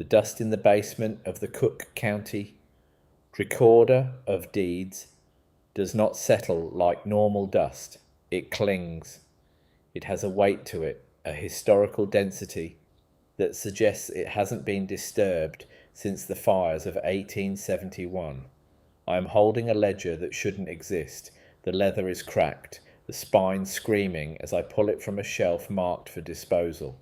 dust in the basement of the Cook County Recorder of Deeds does not settle like normal dust. It clings. It has a weight to it, a historical density that suggests it hasn't been disturbed since the fires of 1871. I am holding a ledger that shouldn't exist. The leather is cracked, the spine screaming as I pull it from a shelf marked for disposal.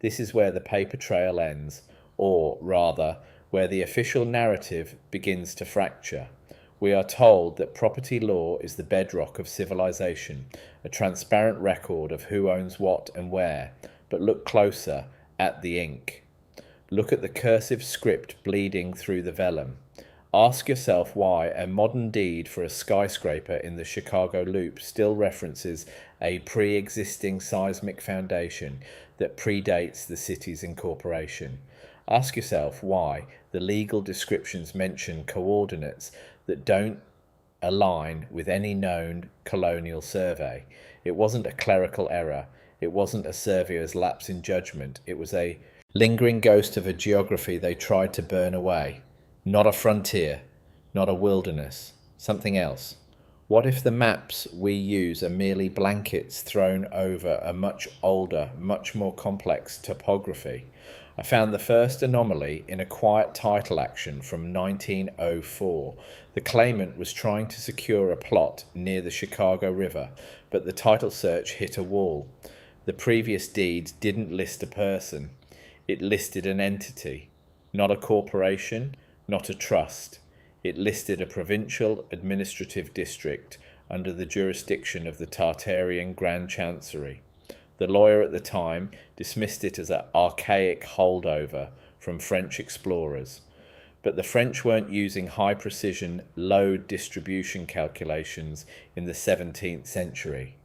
This is where the paper trail ends, or rather, where the official narrative begins to fracture. We are told that property law is the bedrock of civilization, a transparent record of who owns what and where. But look closer at the ink. Look at the cursive script bleeding through the vellum. Ask yourself why a modern deed for a skyscraper in the Chicago Loop still references a pre-existing seismic foundation that predates the city's incorporation. Ask yourself why the legal descriptions mention coordinates that don't align with any known colonial survey. It wasn't a clerical error. It wasn't a surveyor's lapse in judgment. It was a lingering ghost of a geography they tried to burn away. Not a frontier, not a wilderness, something else. What if the maps we use are merely blankets thrown over a much older, much more complex topography? I found the first anomaly in a quiet title action from 1904. The claimant was trying to secure a plot near the Chicago River, but the title search hit a wall. The previous deed didn't list a person. It listed an entity, not a corporation, not a trust. It listed a provincial administrative district under the jurisdiction of the Tartarian Grand Chancery. The lawyer at the time dismissed it as an archaic holdover from French explorers. But the French weren't using high-precision load distribution calculations in the 17th century.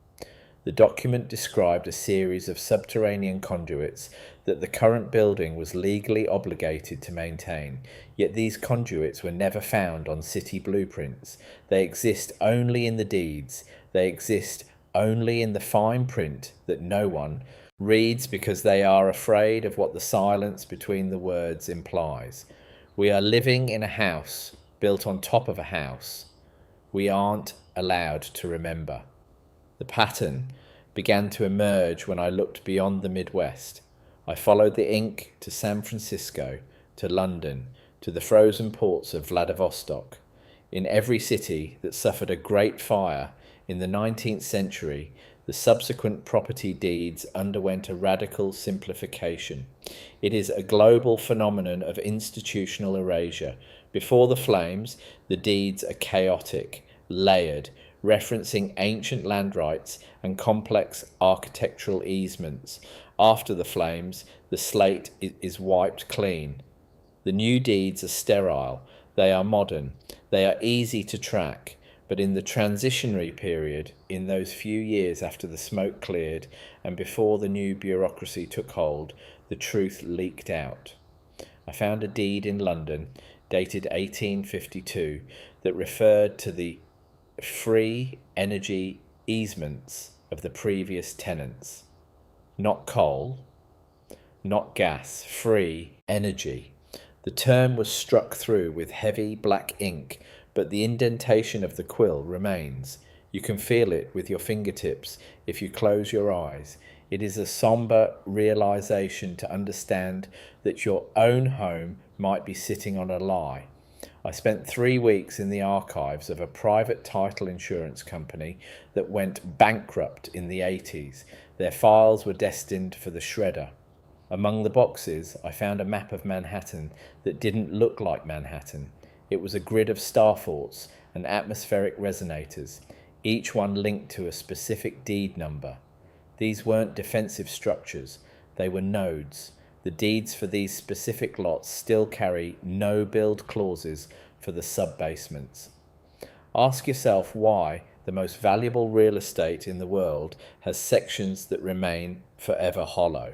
The document described a series of subterranean conduits that the current building was legally obligated to maintain, yet these conduits were never found on city blueprints. They exist only in the deeds. They exist only in the fine print that no one reads because they are afraid of what the silence between the words implies. We are living in a house built on top of a house. We aren't allowed to remember. The pattern began to emerge when I looked beyond the Midwest. I followed the ink to San Francisco, to London, to the frozen ports of Vladivostok. In every city that suffered a great fire in the 19th century, the subsequent property deeds underwent a radical simplification. It is a global phenomenon of institutional erasure. Before the flames, the deeds are chaotic, layered, referencing ancient land rights and complex architectural easements. After the flames, the slate is wiped clean. The new deeds are sterile. They are modern. They are easy to track. But in the transitionary period, in those few years after the smoke cleared and before the new bureaucracy took hold, the truth leaked out. I found a deed in London, dated 1852, that referred to the free energy easements of the previous tenants. Not coal, not gas, free energy. The term was struck through with heavy black ink, but the indentation of the quill remains. You can feel it with your fingertips if you close your eyes. It is a somber realization to understand that your own home might be sitting on a lie. I spent 3 weeks in the archives of a private title insurance company that went bankrupt in the 80s. Their files were destined for the shredder. Among the boxes, I found a map of Manhattan that didn't look like Manhattan. It was a grid of star forts and atmospheric resonators, each one linked to a specific deed number. These weren't defensive structures, they were nodes. The deeds for these specific lots still carry no-build clauses for the sub-basements. Ask yourself why the most valuable real estate in the world has sections that remain forever hollow.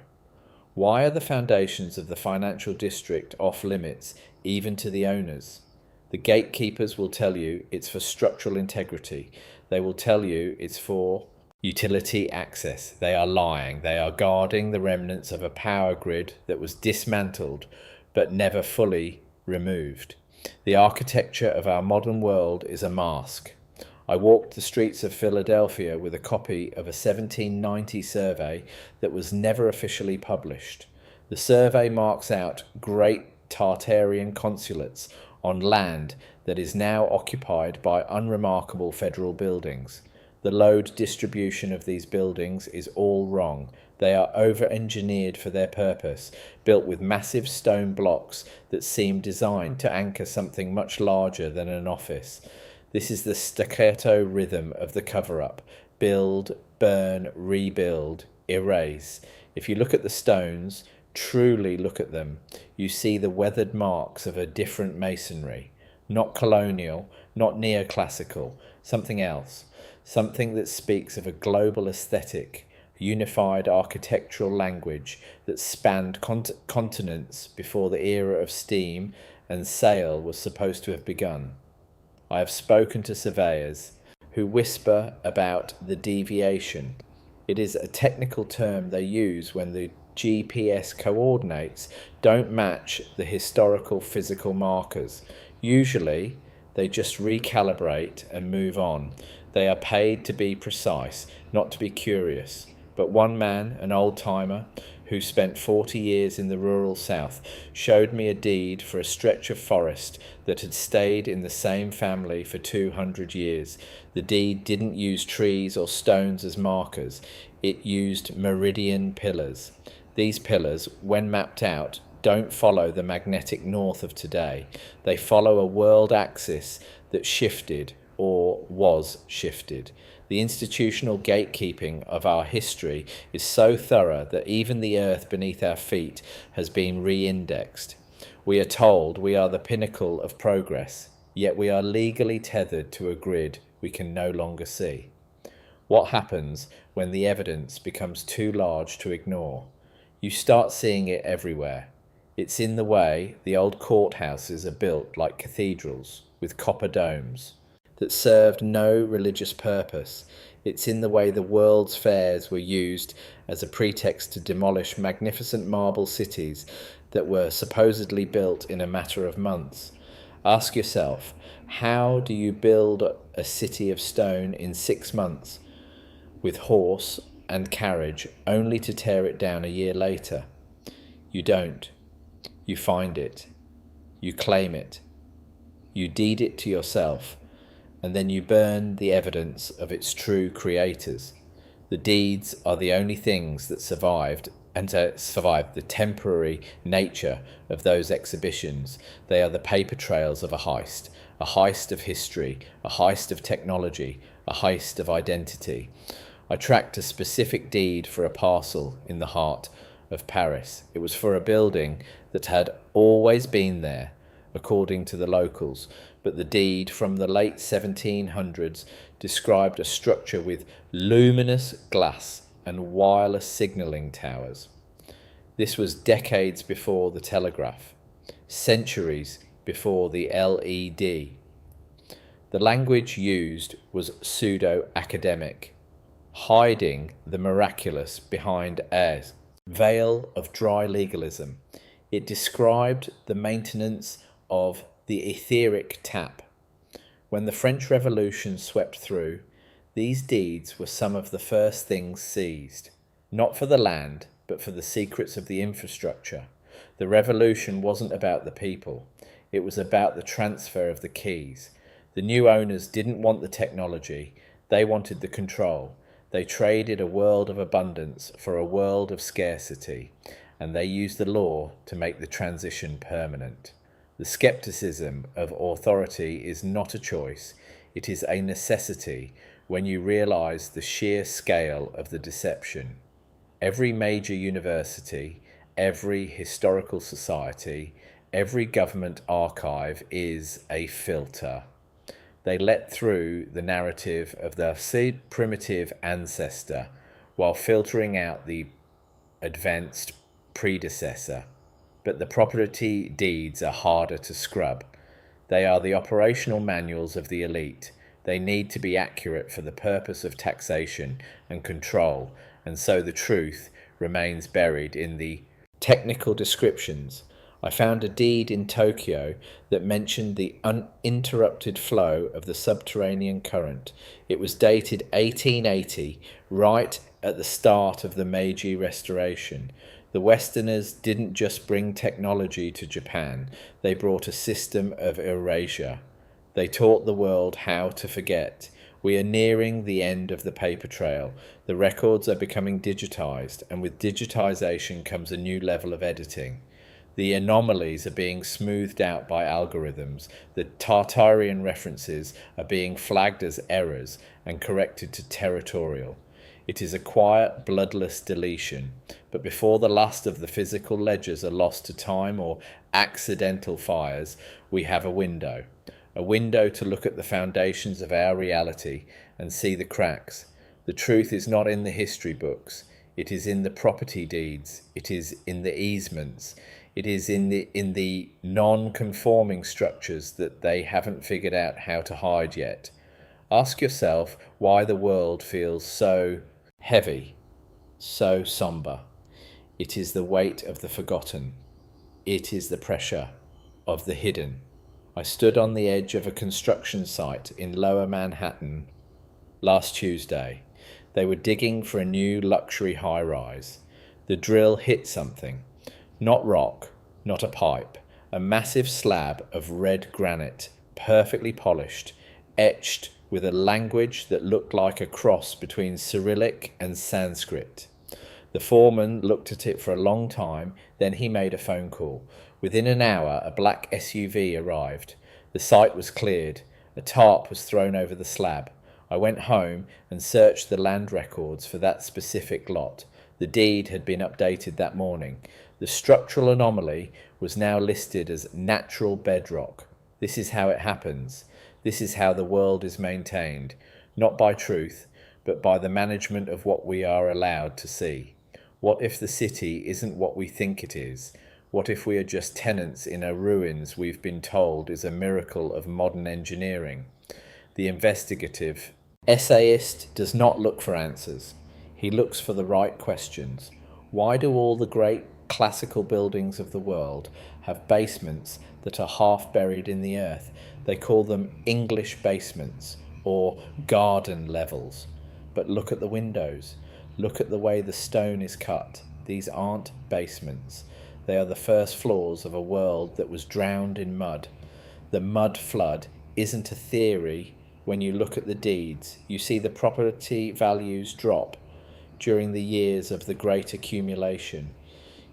Why are the foundations of the financial district off limits even to the owners? The gatekeepers will tell you it's for structural integrity. They will tell you it's for utility access. They are lying. They are guarding the remnants of a power grid that was dismantled but never fully removed. The architecture of our modern world is a mask. I walked the streets of Philadelphia with a copy of a 1790 survey that was never officially published. The survey marks out great Tartarian consulates on land that is now occupied by unremarkable federal buildings. The load distribution of these buildings is all wrong. They are over-engineered for their purpose, built with massive stone blocks that seem designed to anchor something much larger than an office. This is the staccato rhythm of the cover-up. Build, burn, rebuild, erase. If you look at the stones, truly look at them, you see the weathered marks of a different masonry. Not colonial, not neoclassical, something else. Something that speaks of a global aesthetic, unified architectural language that spanned continents before the era of steam and sail was supposed to have begun. I have spoken to surveyors who whisper about the deviation. It is a technical term they use when the GPS coordinates don't match the historical physical markers. Usually, they just recalibrate and move on. They are paid to be precise, not to be curious. But one man, an old-timer, who spent 40 years in the rural South, showed me a deed for a stretch of forest that had stayed in the same family for 200 years. The deed didn't use trees or stones as markers. It used meridian pillars. These pillars, when mapped out, don't follow the magnetic north of today. They follow a world axis that shifted or was shifted. The institutional gatekeeping of our history is so thorough that even the earth beneath our feet has been re-indexed. We are told we are the pinnacle of progress, yet we are legally tethered to a grid we can no longer see. What happens when the evidence becomes too large to ignore? You start seeing it everywhere. It's in the way the old courthouses are built like cathedrals with copper domes that served no religious purpose. It's in the way the world's fairs were used as a pretext to demolish magnificent marble cities that were supposedly built in a matter of months. Ask yourself, how do you build a city of stone in 6 months with horse and carriage only to tear it down a year later? You don't. You find it. You claim it. You deed it to yourself. And then you burn the evidence of its true creators. The deeds are the only things that survived and survived the temporary nature of those exhibitions. They are the paper trails of a heist of history, a heist of technology, a heist of identity. I tracked a specific deed for a parcel in the heart of Paris. It was for a building that had always been there, according to the locals, but the deed from the late 1700s described a structure with luminous glass and wireless signalling towers. This was decades before the telegraph, centuries before the LED. The language used was pseudo-academic, hiding the miraculous behind a veil of dry legalism. It described the maintenance of the etheric tap. When the French Revolution swept through, these deeds were some of the first things seized, not for the land, but for the secrets of the infrastructure. The revolution wasn't about the people. It was about the transfer of the keys. The new owners didn't want the technology. They wanted the control. They traded a world of abundance for a world of scarcity, and they used the law to make the transition permanent. The skepticism of authority is not a choice. It is a necessity when you realize the sheer scale of the deception. Every major university, every historical society, every government archive is a filter. They let through the narrative of their primitive ancestor while filtering out the advanced predecessor. But the property deeds are harder to scrub. They are the operational manuals of the elite. They need to be accurate for the purpose of taxation and control, and so the truth remains buried in the technical descriptions. I found a deed in Tokyo that mentioned the uninterrupted flow of the subterranean current. It was dated 1880, right at the start of the Meiji Restoration. The Westerners didn't just bring technology to Japan, they brought a system of erasure. They taught the world how to forget. We are nearing the end of the paper trail. The records are becoming digitized, and with digitization comes a new level of editing. The anomalies are being smoothed out by algorithms. The Tartarian references are being flagged as errors and corrected to territorial. It is a quiet, bloodless deletion. But before the last of the physical ledgers are lost to time or accidental fires, we have a window. A window to look at the foundations of our reality and see the cracks. The truth is not in the history books. It is in the property deeds. It is in the easements. It is in the non-conforming structures that they haven't figured out how to hide yet. Ask yourself why the world feels so heavy, so somber. It is the weight of the forgotten. It is the pressure of the hidden. I stood on the edge of a construction site in Lower Manhattan last Tuesday. They were digging for a new luxury high-rise. The drill hit something. Not rock, not a pipe. A massive slab of red granite, perfectly polished, etched with a language that looked like a cross between Cyrillic and Sanskrit. The foreman looked at it for a long time, then he made a phone call. Within an hour, a black SUV arrived. The site was cleared. A tarp was thrown over the slab. I went home and searched the land records for that specific lot. The deed had been updated that morning. The structural anomaly was now listed as natural bedrock. This is how it happens. This is how the world is maintained, not by truth, but by the management of what we are allowed to see. What if the city isn't what we think it is? What if we are just tenants in a ruins we've been told is a miracle of modern engineering? The investigative essayist does not look for answers. He looks for the right questions. Why do all the great classical buildings of the world have basements that are half buried in the earth? They call them English basements or garden levels. But look at the windows. Look at the way the stone is cut. These aren't basements. They are the first floors of a world that was drowned in mud. The mud flood isn't a theory. When you look at the deeds, you see the property values drop during the years of the great accumulation.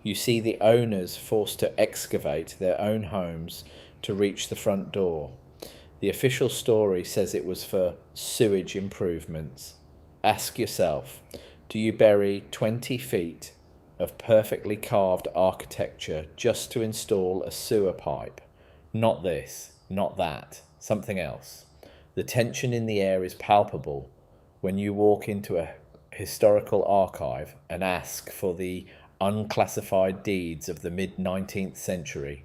You see the owners forced to excavate their own homes to reach the front door. The official story says it was for sewage improvements. Ask yourself, do you bury 20 feet of perfectly carved architecture just to install a sewer pipe? Not this, not that, something else. The tension in the air is palpable when you walk into a historical archive and ask for the unclassified deeds of the mid-19th century.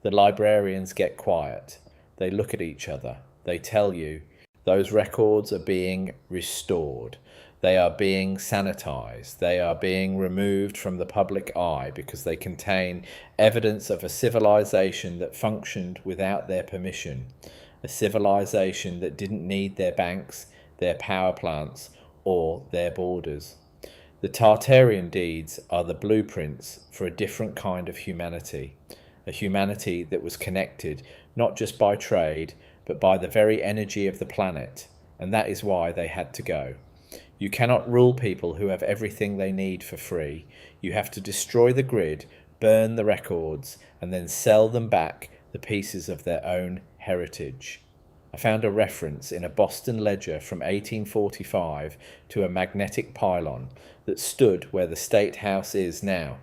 The librarians get quiet. They look at each other. They tell you those records are being restored. They are being sanitized. They are being removed from the public eye because they contain evidence of a civilization that functioned without their permission. A civilization that didn't need their banks, their power plants, or their borders. The Tartarian deeds are the blueprints for a different kind of humanity. A humanity that was connected not just by trade, but by the very energy of the planet. And that is why they had to go. You cannot rule people who have everything they need for free. You have to destroy the grid, burn the records, and then sell them back the pieces of their own heritage. I found a reference in a Boston ledger from 1845 to a magnetic pylon that stood where the State House is now.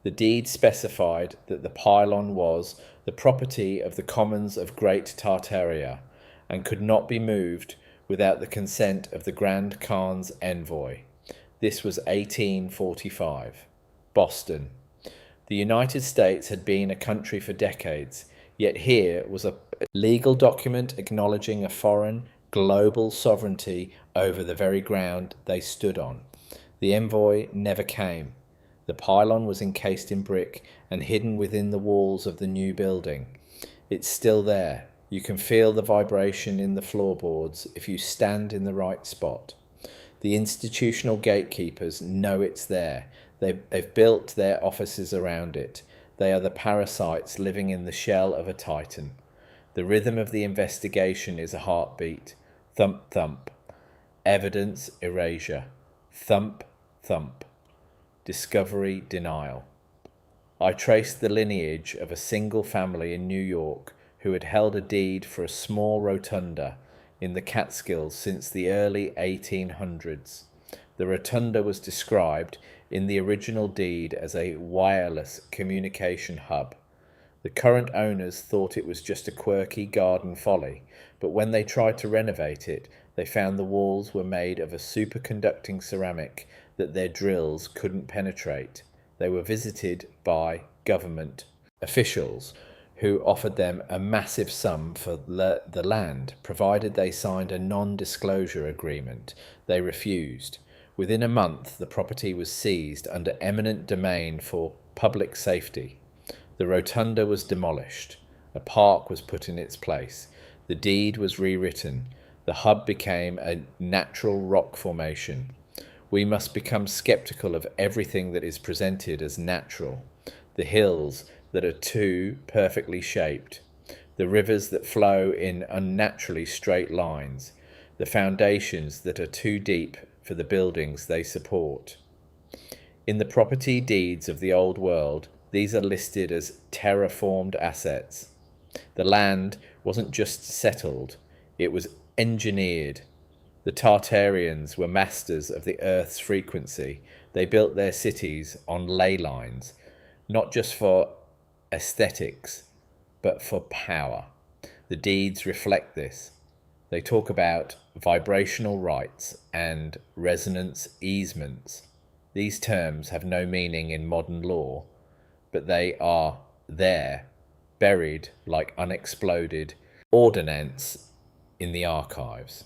The deed specified that the pylon was the property of the Commons of Great Tartaria and could not be moved without the consent of the Grand Khan's envoy. This was 1845. Boston. The United States had been a country for decades, yet here was a legal document acknowledging a foreign, global sovereignty over the very ground they stood on. The envoy never came. The pylon was encased in brick and hidden within the walls of the new building. It's still there. You can feel the vibration in the floorboards if you stand in the right spot. The institutional gatekeepers know it's there. They've built their offices around it. They are the parasites living in the shell of a titan. The rhythm of the investigation is a heartbeat. Thump, thump. Evidence, erasure. Thump, thump. Discovery, denial. I traced the lineage of a single family in New York who had held a deed for a small rotunda in the Catskills since the early 1800s. The rotunda was described in the original deed as a wireless communication hub. The current owners thought it was just a quirky garden folly, but when they tried to renovate it, they found the walls were made of a superconducting ceramic that their drills couldn't penetrate. They were visited by government officials who offered them a massive sum for the land, provided they signed a non-disclosure agreement. They refused. Within a month, the property was seized under eminent domain for public safety. The rotunda was demolished. A park was put in its place. The deed was rewritten. The hub became a natural rock formation. We must become skeptical of everything that is presented as natural. The hills that are too perfectly shaped. The rivers that flow in unnaturally straight lines. The foundations that are too deep for the buildings they support. In the property deeds of the old world, these are listed as terraformed assets. The land wasn't just settled, it was engineered. The Tartarians were masters of the earth's frequency. They built their cities on ley lines, not just for aesthetics, but for power. The deeds reflect this. They talk about vibrational rights and resonance easements. These terms have no meaning in modern law, but they are there, buried like unexploded ordnance in the archives.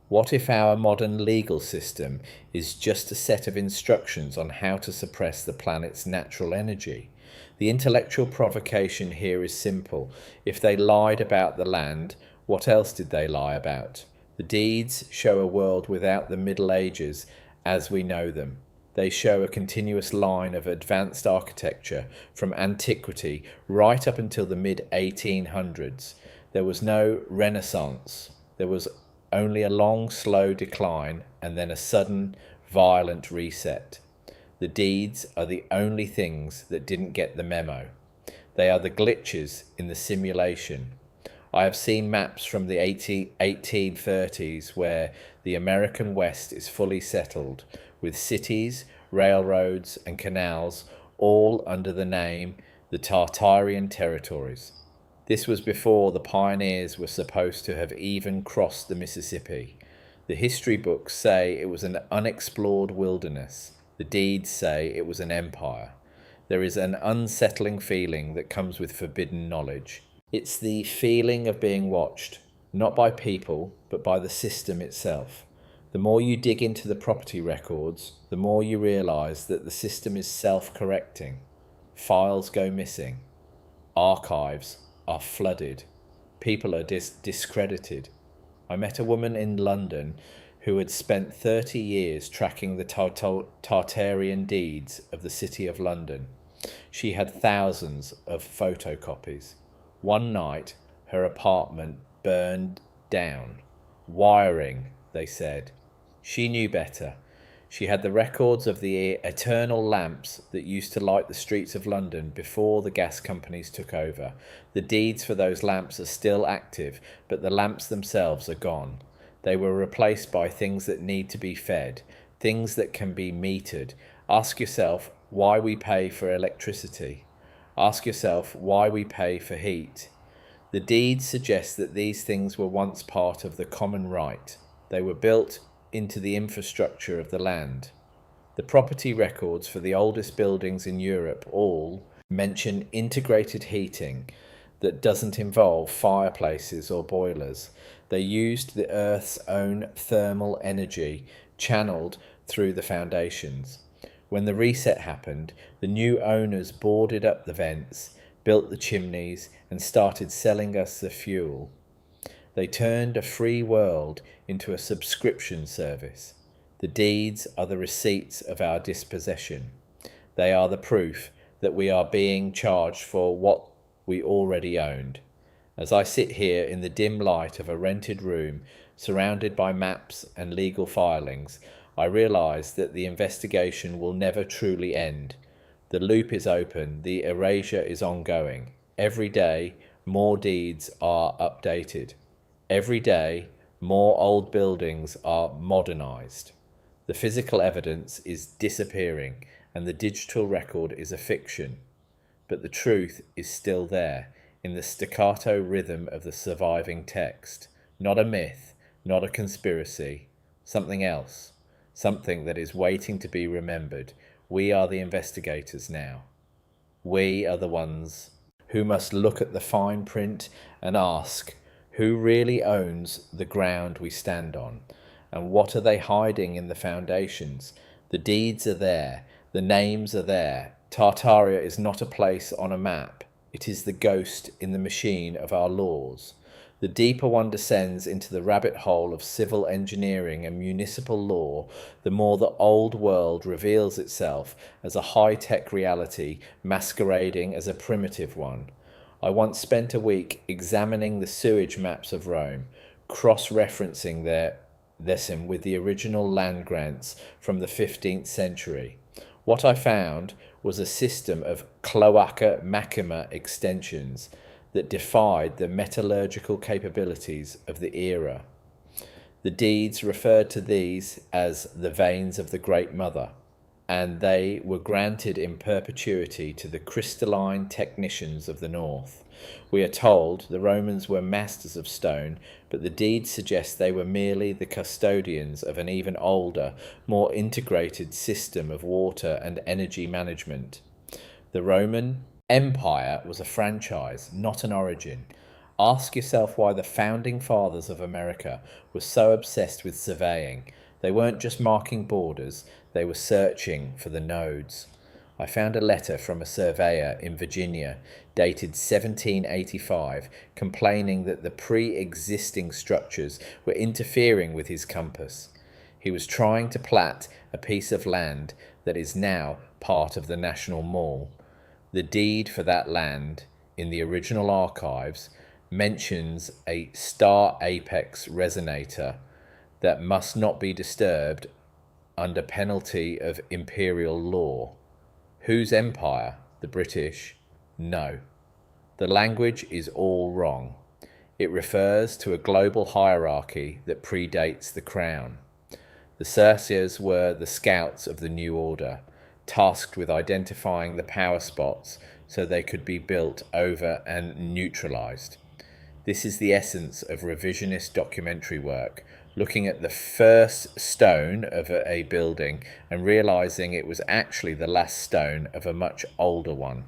What if our modern legal system is just a set of instructions on how to suppress the planet's natural energy? The intellectual provocation here is simple. If they lied about the land, what else did they lie about? The deeds show a world without the Middle Ages as we know them. They show a continuous line of advanced architecture from antiquity right up until the mid-1800s. There was no Renaissance. There was only a long, slow decline and then a sudden, violent reset. The deeds are the only things that didn't get the memo. They are the glitches in the simulation. I have seen maps from the 1830s where the American West is fully settled, with cities, railroads and canals all under the name the Tartarian territories. This was before the pioneers were supposed to have even crossed the Mississippi. The history books say it was an unexplored wilderness. The deeds say it was an empire. There is an unsettling feeling that comes with forbidden knowledge. It's the feeling of being watched, not by people, but by the system itself. The more you dig into the property records, the more you realize that the system is self-correcting. Files go missing. Archives are flooded. People are discredited. I met a woman in London who had spent 30 years tracking the Tartarian deeds of the City of London. She had thousands of photocopies. One night, her apartment burned down. Wiring, they said. She knew better. She had the records of the eternal lamps that used to light the streets of London before the gas companies took over. The deeds for those lamps are still active, but the lamps themselves are gone. They were replaced by things that need to be fed, things that can be metered. Ask yourself why we pay for electricity. Ask yourself why we pay for heat. The deeds suggest that these things were once part of the common right. They were built into the infrastructure of the land. The property records for the oldest buildings in Europe all mention integrated heating that doesn't involve fireplaces or boilers. They used the Earth's own thermal energy channeled through the foundations. When the reset happened, the new owners boarded up the vents, built the chimneys, and started selling us the fuel. They turned a free world into a subscription service. The deeds are the receipts of our dispossession. They are the proof that we are being charged for what we already owned. As I sit here in the dim light of a rented room, surrounded by maps and legal filings, I realise that the investigation will never truly end. The loop is open, the erasure is ongoing. Every day, more deeds are updated. Every day, more old buildings are modernised. The physical evidence is disappearing, and the digital record is a fiction. But the truth is still there, in the staccato rhythm of the surviving text. Not a myth, not a conspiracy, something else, something that is waiting to be remembered. We are the investigators now. We are the ones who must look at the fine print and ask, who really owns the ground we stand on? And what are they hiding in the foundations? The deeds are there, the names are there. Tartaria is not a place on a map. It is the ghost in the machine of our laws. The deeper one descends into the rabbit hole of civil engineering and municipal law, the more the old world reveals itself as a high-tech reality masquerading as a primitive one. I once spent a week examining the sewage maps of Rome, cross-referencing them with the original land grants from the 15th century. What I found was a system of cloaca machinima extensions that defied the metallurgical capabilities of the era. The deeds referred to these as the veins of the Great Mother, and they were granted in perpetuity to the crystalline technicians of the north. We are told the Romans were masters of stone, but the deeds suggest they were merely the custodians of an even older, more integrated system of water and energy management. The Roman Empire was a franchise, not an origin. Ask yourself why the founding fathers of America were so obsessed with surveying. They weren't just marking borders, they were searching for the nodes. I found a letter from a surveyor in Virginia, dated 1785, complaining that the pre-existing structures were interfering with his compass. He was trying to plat a piece of land that is now part of the National Mall. The deed for that land, in the original archives, mentions a star apex resonator that must not be disturbed under penalty of imperial law. Whose empire? The British? No. The language is all wrong. It refers to a global hierarchy that predates the crown. The Circassians were the scouts of the New Order, tasked with identifying the power spots so they could be built over and neutralized. This is the essence of revisionist documentary work, looking at the first stone of a building and realizing it was actually the last stone of a much older one.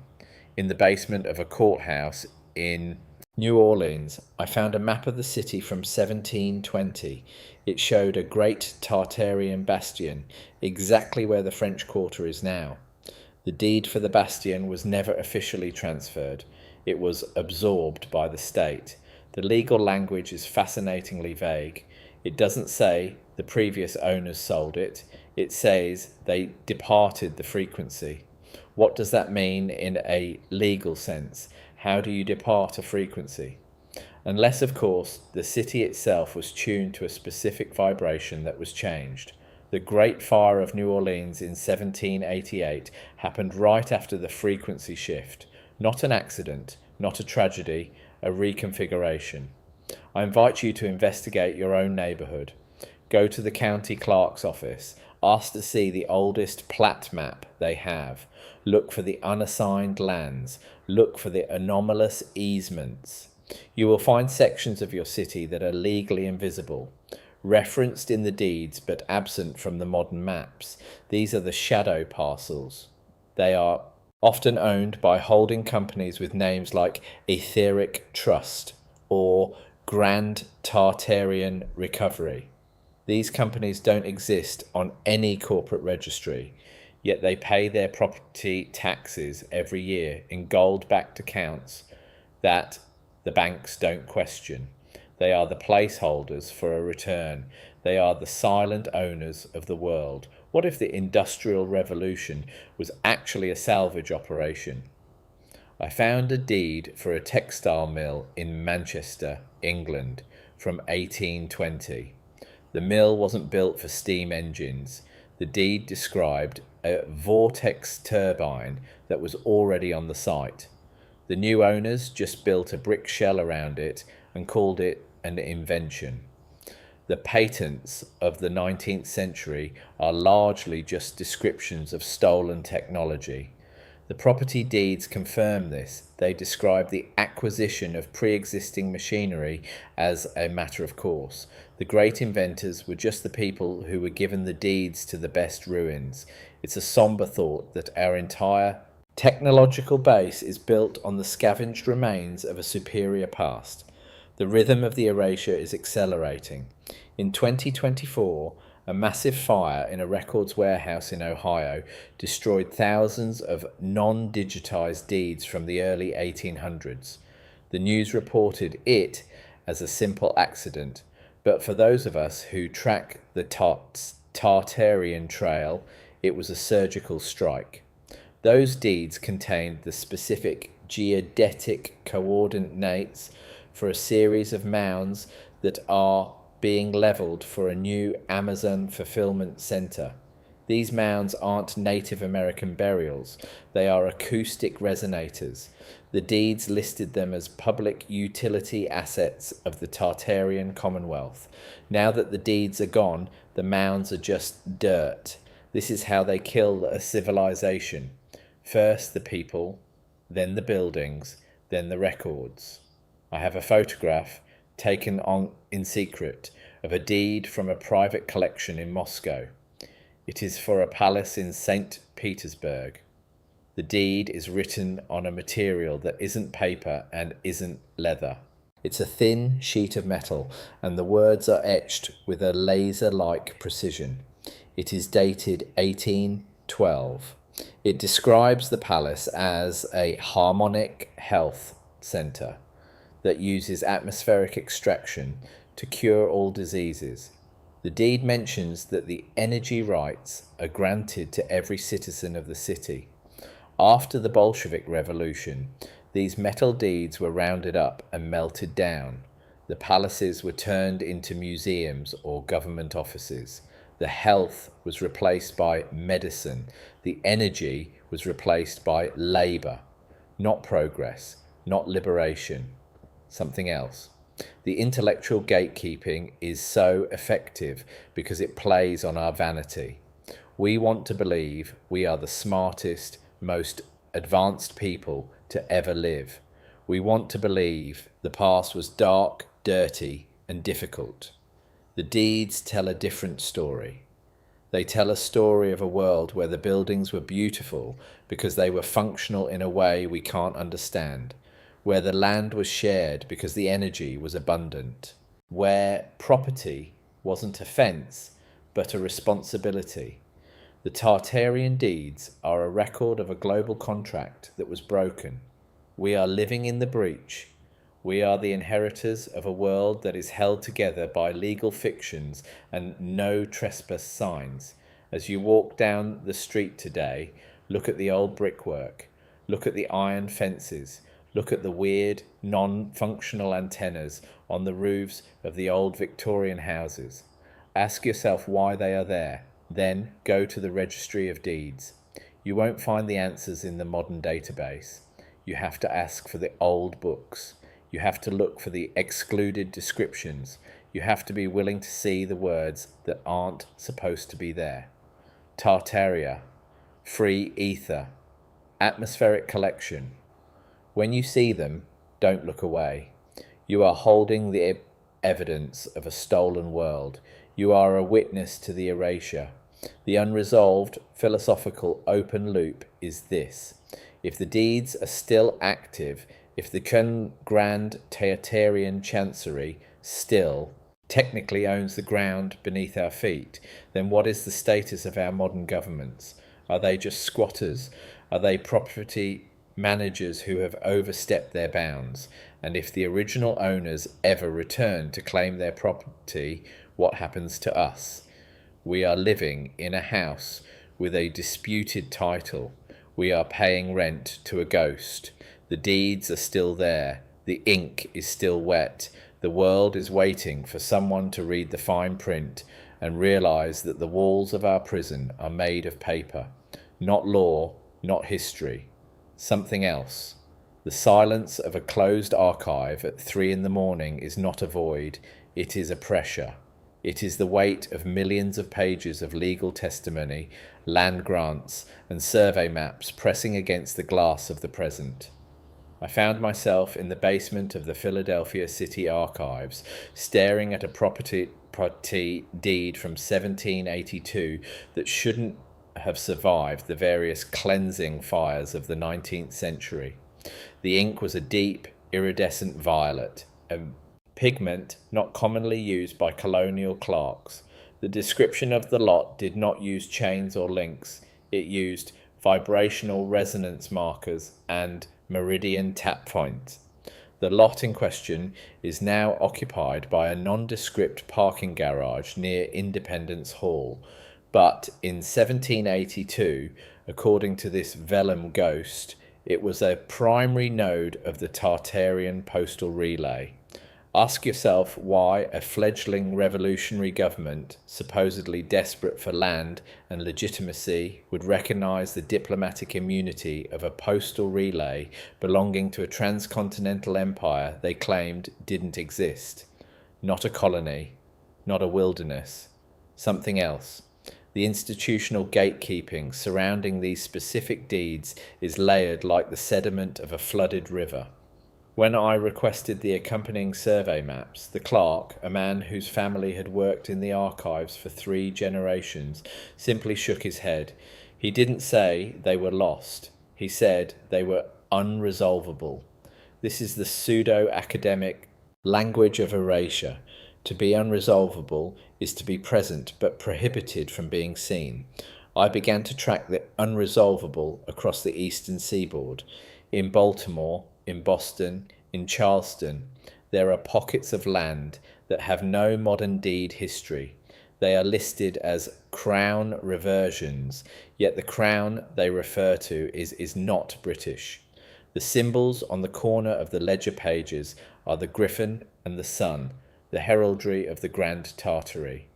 In the basement of a courthouse in New Orleans, I found a map of the city from 1720. It showed a great Tartarian bastion, exactly where the French Quarter is now. The deed for the bastion was never officially transferred. It was absorbed by the state. The legal language is fascinatingly vague. It doesn't say the previous owners sold it. It says they departed the frequency. What does that mean in a legal sense? How do you depart a frequency? Unless, of course, the city itself was tuned to a specific vibration that was changed. The Great Fire of New Orleans in 1788 happened right after the frequency shift. Not an accident, not a tragedy, a reconfiguration. I invite you to investigate your own neighbourhood. Go to the county clerk's office. Ask to see the oldest plat map they have. Look for the unassigned lands. Look for the anomalous easements. You will find sections of your city that are legally invisible, referenced in the deeds but absent from the modern maps. These are the shadow parcels. They are often owned by holding companies with names like Etheric Trust or Grand Tartarian Recovery. These companies don't exist on any corporate registry. Yet they pay their property taxes every year in gold-backed accounts that the banks don't question. They are the placeholders for a return. They are the silent owners of the world. What if the Industrial Revolution was actually a salvage operation? I found a deed for a textile mill in Manchester, England, from 1820. The mill wasn't built for steam engines. The deed described a vortex turbine that was already on the site. The new owners just built a brick shell around it and called it an invention. The patents of the 19th century are largely just descriptions of stolen technology. The property deeds confirm this. They describe the acquisition of pre-existing machinery as a matter of course. The great inventors were just the people who were given the deeds to the best ruins. It's a somber thought that our entire technological base is built on the scavenged remains of a superior past. The rhythm of the erasure is accelerating. In 2024, a massive fire in a records warehouse in Ohio destroyed thousands of non-digitized deeds from the early 1800s. The news reported it as a simple accident, but for those of us who track the Tartarian trail, it was a surgical strike. Those deeds contained the specific geodetic coordinates for a series of mounds that are being levelled for a new Amazon fulfillment centre. These mounds aren't Native American burials, they are acoustic resonators. The deeds listed them as public utility assets of the Tartarian Commonwealth. Now that the deeds are gone, the mounds are just dirt. This is how they kill a civilization. First the people, then the buildings, then the records. I have a photograph taken in secret of a deed from a private collection in Moscow. It is for a palace in St. Petersburg. The deed is written on a material that isn't paper and isn't leather. It's a thin sheet of metal, and the words are etched with a laser-like precision. It is dated 1812. It describes the palace as a harmonic health centre that uses atmospheric extraction to cure all diseases. The deed mentions that the energy rights are granted to every citizen of the city. After the Bolshevik Revolution, these metal deeds were rounded up and melted down. The palaces were turned into museums or government offices. The health was replaced by medicine. The energy was replaced by labour. Not progress, not liberation. Something else. The intellectual gatekeeping is so effective because it plays on our vanity. We want to believe we are the smartest, most advanced people to ever live. We want to believe the past was dark, dirty, and difficult. The deeds tell a different story. They tell a story of a world where the buildings were beautiful because they were functional in a way we can't understand, where the land was shared because the energy was abundant, where property wasn't a fence but a responsibility. The Tartarian deeds are a record of a global contract that was broken. We are living in the breach. We are the inheritors of a world that is held together by legal fictions and no trespass signs. As you walk down the street today, look at the old brickwork, look at the iron fences, look at the weird, non-functional antennas on the roofs of the old Victorian houses. Ask yourself why they are there. Then go to the registry of deeds. You won't find the answers in the modern database. You have to ask for the old books. You have to look for the excluded descriptions. You have to be willing to see the words that aren't supposed to be there. Tartaria, free ether, atmospheric collection. When you see them, don't look away. You are holding the evidence of a stolen world. You are a witness to the erasure. The unresolved philosophical open loop is this. If the deeds are still active, if the Grand Tartarian Chancery still technically owns the ground beneath our feet, then what is the status of our modern governments? Are they just squatters? Are they property managers who have overstepped their bounds? And if the original owners ever return to claim their property, what happens to us? We are living in a house with a disputed title. We are paying rent to a ghost. The deeds are still there. The ink is still wet. The world is waiting for someone to read the fine print and realize that the walls of our prison are made of paper. Not law, not history. Something else. The silence of a closed archive at 3 a.m. is not a void, it is a pressure. It is the weight of millions of pages of legal testimony, land grants, and survey maps pressing against the glass of the present. I found myself in the basement of the Philadelphia City Archives, staring at a property deed from 1782 that shouldn't have survived the various cleansing fires of the 19th century. The ink was a deep, iridescent violet, a pigment not commonly used by colonial clerks. The description of the lot did not use chains or links. It used vibrational resonance markers and meridian tap points. The lot in question is now occupied by a nondescript parking garage near Independence Hall, but in 1782, according to this vellum ghost, it was a primary node of the Tartarian postal relay. Ask yourself why a fledgling revolutionary government, supposedly desperate for land and legitimacy, would recognize the diplomatic immunity of a postal relay belonging to a transcontinental empire they claimed didn't exist. Not a colony, not a wilderness, something else. The institutional gatekeeping surrounding these specific deeds is layered like the sediment of a flooded river. When I requested the accompanying survey maps, the clerk, a man whose family had worked in the archives for 3 generations, simply shook his head. He didn't say they were lost. He said they were unresolvable. This is the pseudo-academic language of erasure. To be unresolvable is to be present but prohibited from being seen. I began to track the unresolvable across the eastern seaboard. In Baltimore, in Boston, in Charleston, there are pockets of land that have no modern deed history. They are listed as crown reversions, yet the crown they refer to is not British. The symbols on the corner of the ledger pages are the griffin and the sun, the heraldry of the Grand Tartary.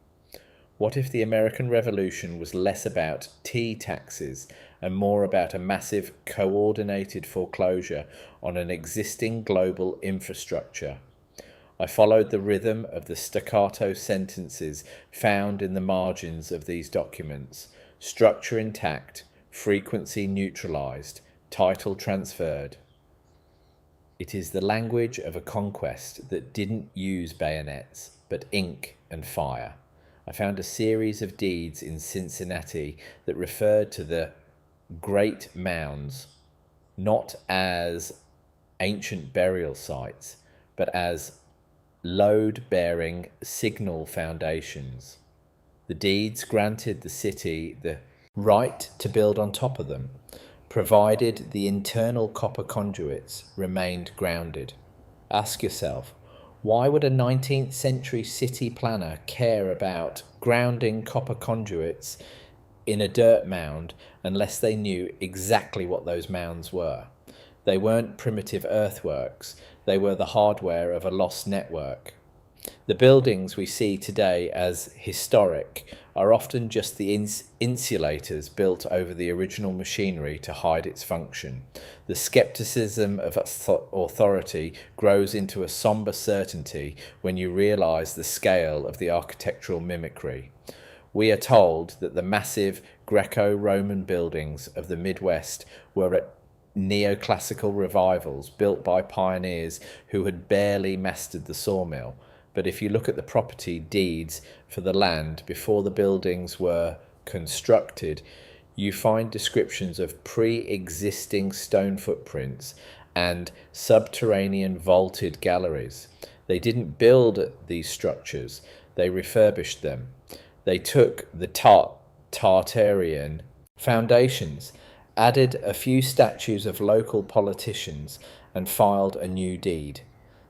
What if the American Revolution was less about tea taxes and more about a massive coordinated foreclosure on an existing global infrastructure? I followed the rhythm of the staccato sentences found in the margins of these documents, structure intact, frequency neutralized, title transferred. It is the language of a conquest that didn't use bayonets, but ink and fire. I found a series of deeds in Cincinnati that referred to the great mounds not as ancient burial sites, but as load-bearing signal foundations. The deeds granted the city the right to build on top of them, provided the internal copper conduits remained grounded. Ask yourself, why would a 19th century city planner care about grounding copper conduits in a dirt mound unless they knew exactly what those mounds were? They weren't primitive earthworks, they were the hardware of a lost network. The buildings we see today as historic are often just the insulators built over the original machinery to hide its function. The skepticism of authority grows into a somber certainty when you realize the scale of the architectural mimicry. We are told that the massive Greco-Roman buildings of the Midwest were at neoclassical revivals built by pioneers who had barely mastered the sawmill. But if you look at the property deeds for the land before the buildings were constructed, you find descriptions of pre-existing stone footprints and subterranean vaulted galleries. They didn't build these structures, they refurbished them. They took the Tartarian Foundations added a few statues of local politicians and filed a new deed.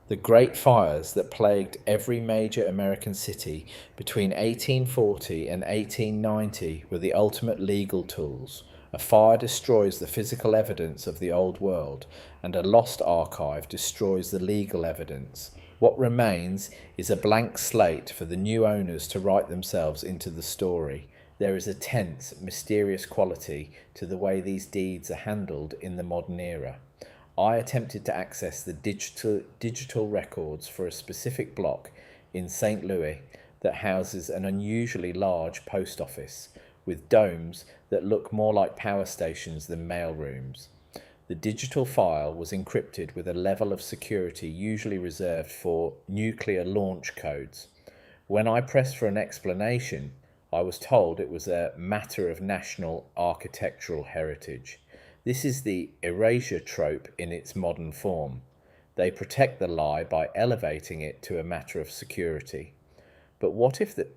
The great fires that plagued every major American city between 1840 and 1890 were the ultimate legal tools. A fire destroys the physical evidence of the old world, and a lost archive destroys the legal evidence. What remains is a blank slate for the new owners to write themselves into the story. There is a tense, mysterious quality to the way these deeds are handled in the modern era. I attempted to access the digital records for a specific block in St. Louis that houses an unusually large post office, with domes that look more like power stations than mail rooms. The digital file was encrypted with a level of security usually reserved for nuclear launch codes. When I pressed for an explanation, I was told it was a matter of national architectural heritage. This is the erasure trope in its modern form. They protect the lie by elevating it to a matter of security. But what if the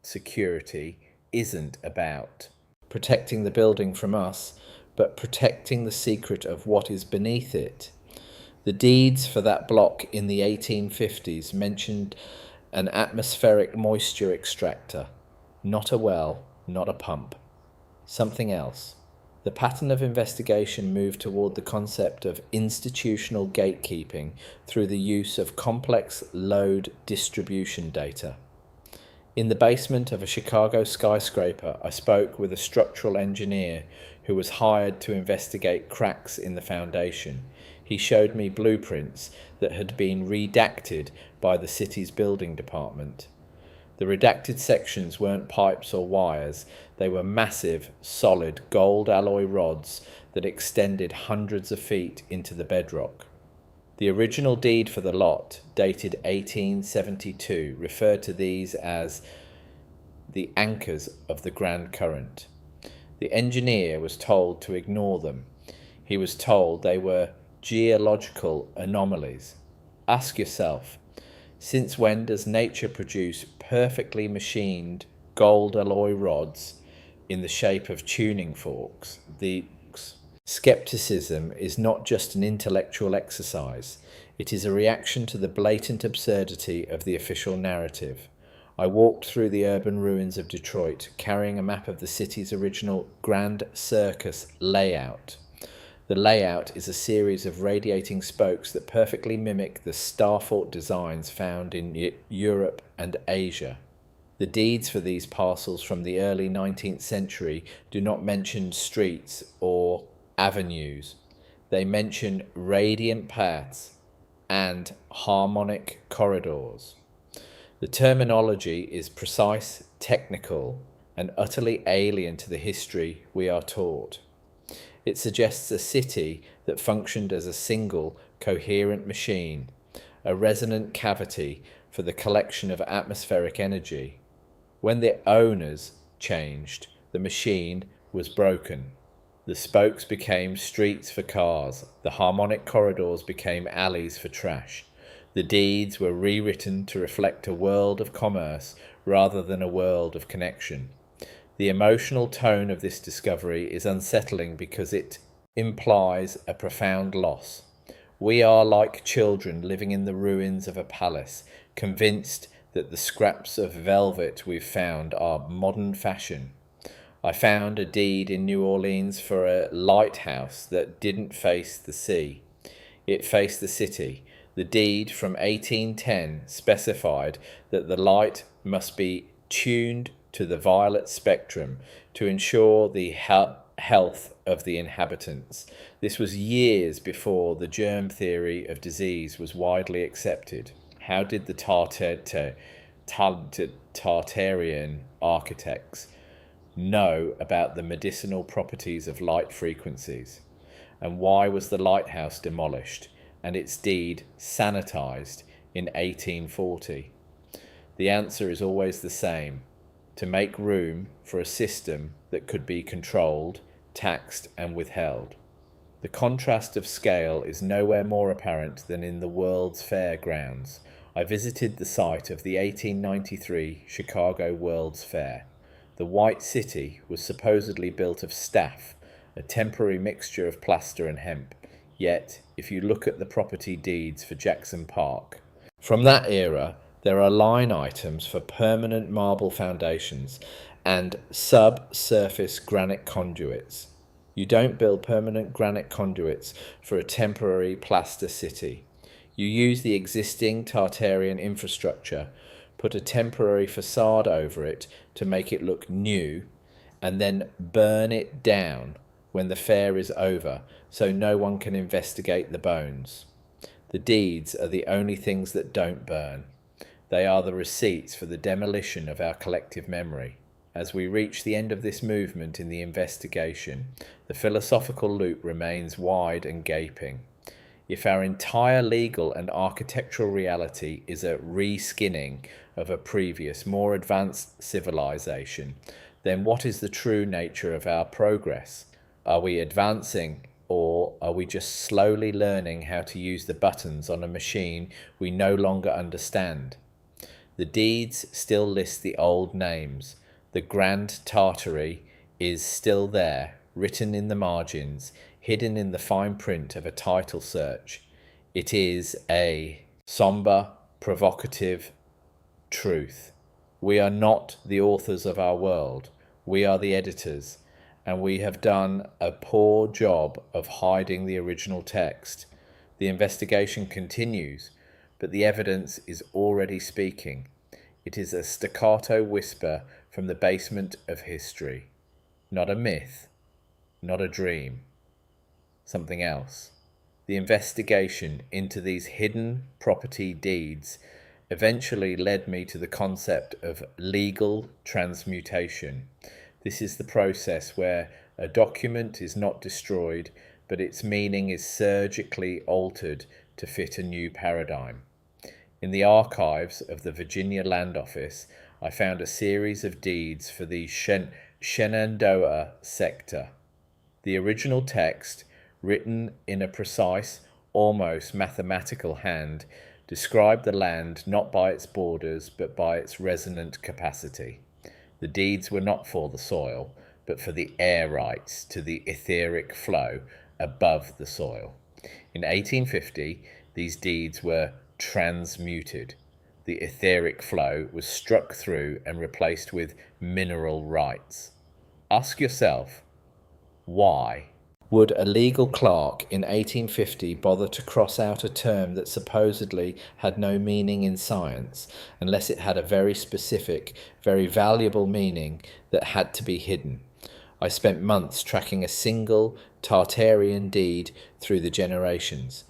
security isn't about protecting the building from us, but protecting the secret of what is beneath it? The deeds for that block in the 1850s mentioned an atmospheric moisture extractor, not a well, not a pump, something else. The pattern of investigation moved toward the concept of institutional gatekeeping through the use of complex load distribution data. In the basement of a Chicago skyscraper, I spoke with a structural engineer who was hired to investigate cracks in the foundation. He showed me blueprints that had been redacted by the city's building department. The redacted sections weren't pipes or wires, they were massive, solid gold alloy rods that extended hundreds of feet into the bedrock. The original deed for the lot, dated 1872, referred to these as the anchors of the Grand Current. The engineer was told to ignore them. He was told they were geological anomalies. Ask yourself, since when does nature produce perfectly machined gold alloy rods in the shape of tuning forks? The skepticism is not just an intellectual exercise. It is a reaction to the blatant absurdity of the official narrative. I walked through the urban ruins of Detroit, carrying a map of the city's original Grand Circus layout. The layout is a series of radiating spokes that perfectly mimic the starfort designs found in Europe and Asia. The deeds for these parcels from the early 19th century do not mention streets or avenues. They mention radiant paths and harmonic corridors. The terminology is precise, technical, and utterly alien to the history we are taught. It suggests a city that functioned as a single, coherent machine, a resonant cavity for the collection of atmospheric energy. When the owners changed, the machine was broken. The spokes became streets for cars. The harmonic corridors became alleys for trash. The deeds were rewritten to reflect a world of commerce rather than a world of connection. The emotional tone of this discovery is unsettling because it implies a profound loss. We are like children living in the ruins of a palace, convinced that the scraps of velvet we've found are modern fashion. I found a deed in New Orleans for a lighthouse that didn't face the sea. It faced the city. The deed from 1810 specified that the light must be tuned to the violet spectrum to ensure the health of the inhabitants. This was years before the germ theory of disease was widely accepted. How did the Tartarian architects know about the medicinal properties of light frequencies? And why was the lighthouse demolished and its deed sanitized in 1840? The answer is always the same: to make room for a system that could be controlled, taxed, and withheld. The contrast of scale is nowhere more apparent than in the World's Fair grounds. I visited the site of the 1893 Chicago World's Fair. The White City was supposedly built of staff, a temporary mixture of plaster and hemp. Yet, if you look at the property deeds for Jackson Park, from that era, there are line items for permanent marble foundations and subsurface granite conduits. You don't build permanent granite conduits for a temporary plaster city. You use the existing Tartarian infrastructure, put a temporary facade over it to make it look new, and then burn it down when the fair is over so no one can investigate the bones. The deeds are the only things that don't burn. They are the receipts for the demolition of our collective memory. As we reach the end of this movement in the investigation, the philosophical loop remains wide and gaping. If our entire legal and architectural reality is a re-skinning of a previous, more advanced civilization, then what is the true nature of our progress? Are we advancing, or are we just slowly learning how to use the buttons on a machine we no longer understand? The deeds still list the old names. The Grand Tartary is still there, written in the margins, hidden in the fine print of a title search. It is a somber, provocative truth. We are not the authors of our world. We are the editors, and we have done a poor job of hiding the original text. The investigation continues, but the evidence is already speaking. It is a staccato whisper from the basement of history. Not a myth, not a dream. Something else. The investigation into these hidden property deeds eventually led me to the concept of legal transmutation. This is the process where a document is not destroyed, but its meaning is surgically altered to fit a new paradigm. In the archives of the Virginia Land Office, I found a series of deeds for the Shenandoah sector. The original text, written in a precise, almost mathematical hand, described the land not by its borders but by its resonant capacity. The deeds were not for the soil, but for the air rights to the etheric flow above the soil. In 1850, these deeds were transmuted. The etheric flow was struck through and replaced with mineral rights. Ask yourself, why? Would a legal clerk in 1850 bother to cross out a term that supposedly had no meaning in science, unless it had a very specific, very valuable meaning that had to be hidden? I spent months tracking a single Tartarian deed through the generations.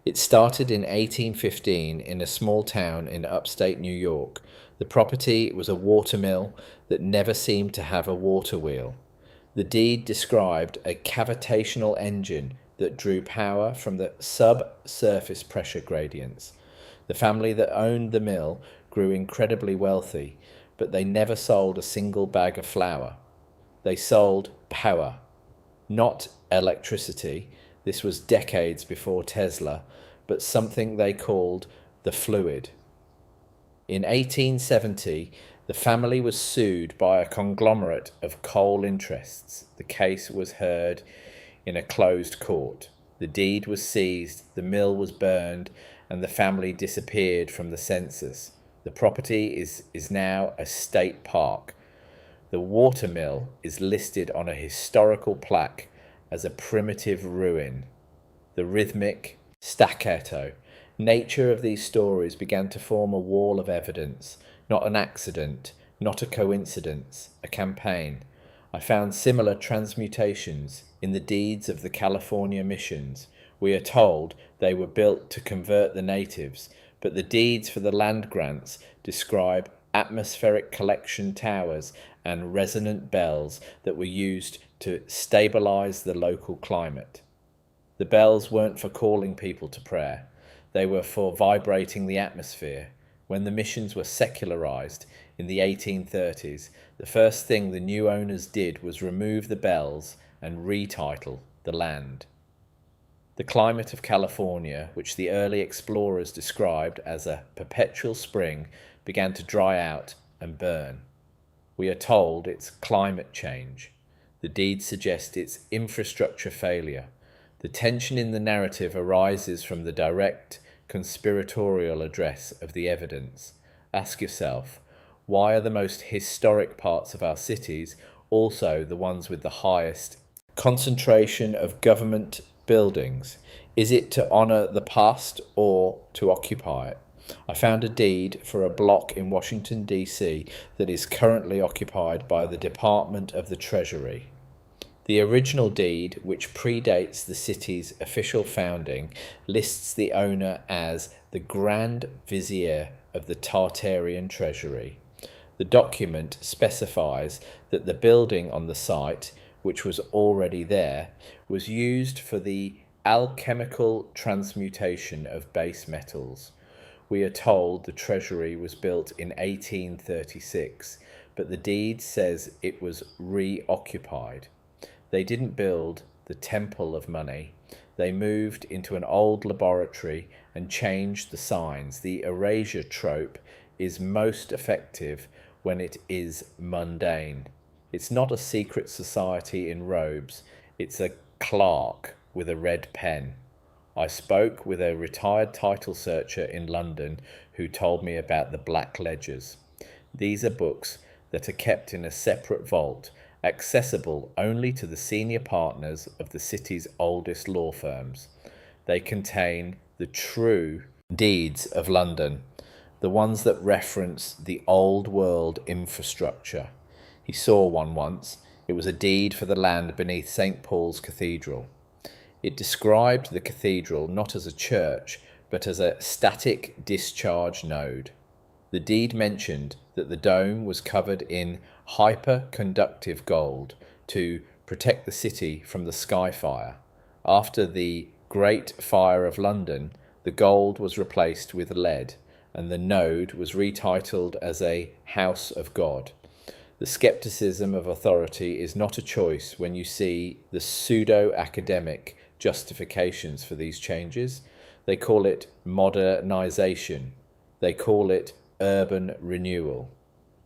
It started in 1815 in a small town in upstate New York. The property was a watermill that never seemed to have a water wheel. The deed described a cavitational engine that drew power from the subsurface pressure gradients. The family that owned the mill grew incredibly wealthy, but they never sold a single bag of flour. They sold power, not electricity. This was decades before Tesla, but something they called the fluid. In 1870, the family was sued by a conglomerate of coal interests. The case was heard in a closed court. The deed was seized, the mill was burned, and the family disappeared from the census. The property is now a state park. The watermill is listed on a historical plaque as a primitive ruin. The rhythmic staccato nature of these stories began to form a wall of evidence, not an accident, not a coincidence, a campaign. I found similar transmutations in the deeds of the California missions. We are told they were built to convert the natives, but the deeds for the land grants describe atmospheric collection towers and resonant bells that were used to stabilize the local climate. The bells weren't for calling people to prayer. They were for vibrating the atmosphere. When the missions were secularized in the 1830s, the first thing the new owners did was remove the bells and retitle the land. The climate of California, which the early explorers described as a perpetual spring, began to dry out and burn. We are told it's climate change. The deeds suggest it's infrastructure failure. The tension in the narrative arises from the direct conspiratorial address of the evidence. Ask yourself, why are the most historic parts of our cities also the ones with the highest concentration of government buildings? Is it to honour the past or to occupy it? I found a deed for a block in Washington, D.C. that is currently occupied by the Department of the Treasury. The original deed, which predates the city's official founding, lists the owner as the Grand Vizier of the Tartarian Treasury. The document specifies that the building on the site, which was already there, was used for the alchemical transmutation of base metals. We are told the treasury was built in 1836, but the deed says it was reoccupied. They didn't build the temple of money. They moved into an old laboratory and changed the signs. The erasure trope is most effective when it is mundane. It's not a secret society in robes. It's a clerk with a red pen. I spoke with a retired title searcher in London who told me about the black ledgers. These are books that are kept in a separate vault, accessible only to the senior partners of the city's oldest law firms. They contain the true deeds of London, the ones that reference the old world infrastructure. He saw one once. It was a deed for the land beneath St. Paul's Cathedral. It described the cathedral not as a church, but as a static discharge node. The deed mentioned that the dome was covered in hyperconductive gold to protect the city from the sky fire. After the Great Fire of London, the gold was replaced with lead, and the node was retitled as a House of God. The skepticism of authority is not a choice when you see the pseudo-academic justifications for these changes. They call it modernization. They call it urban renewal.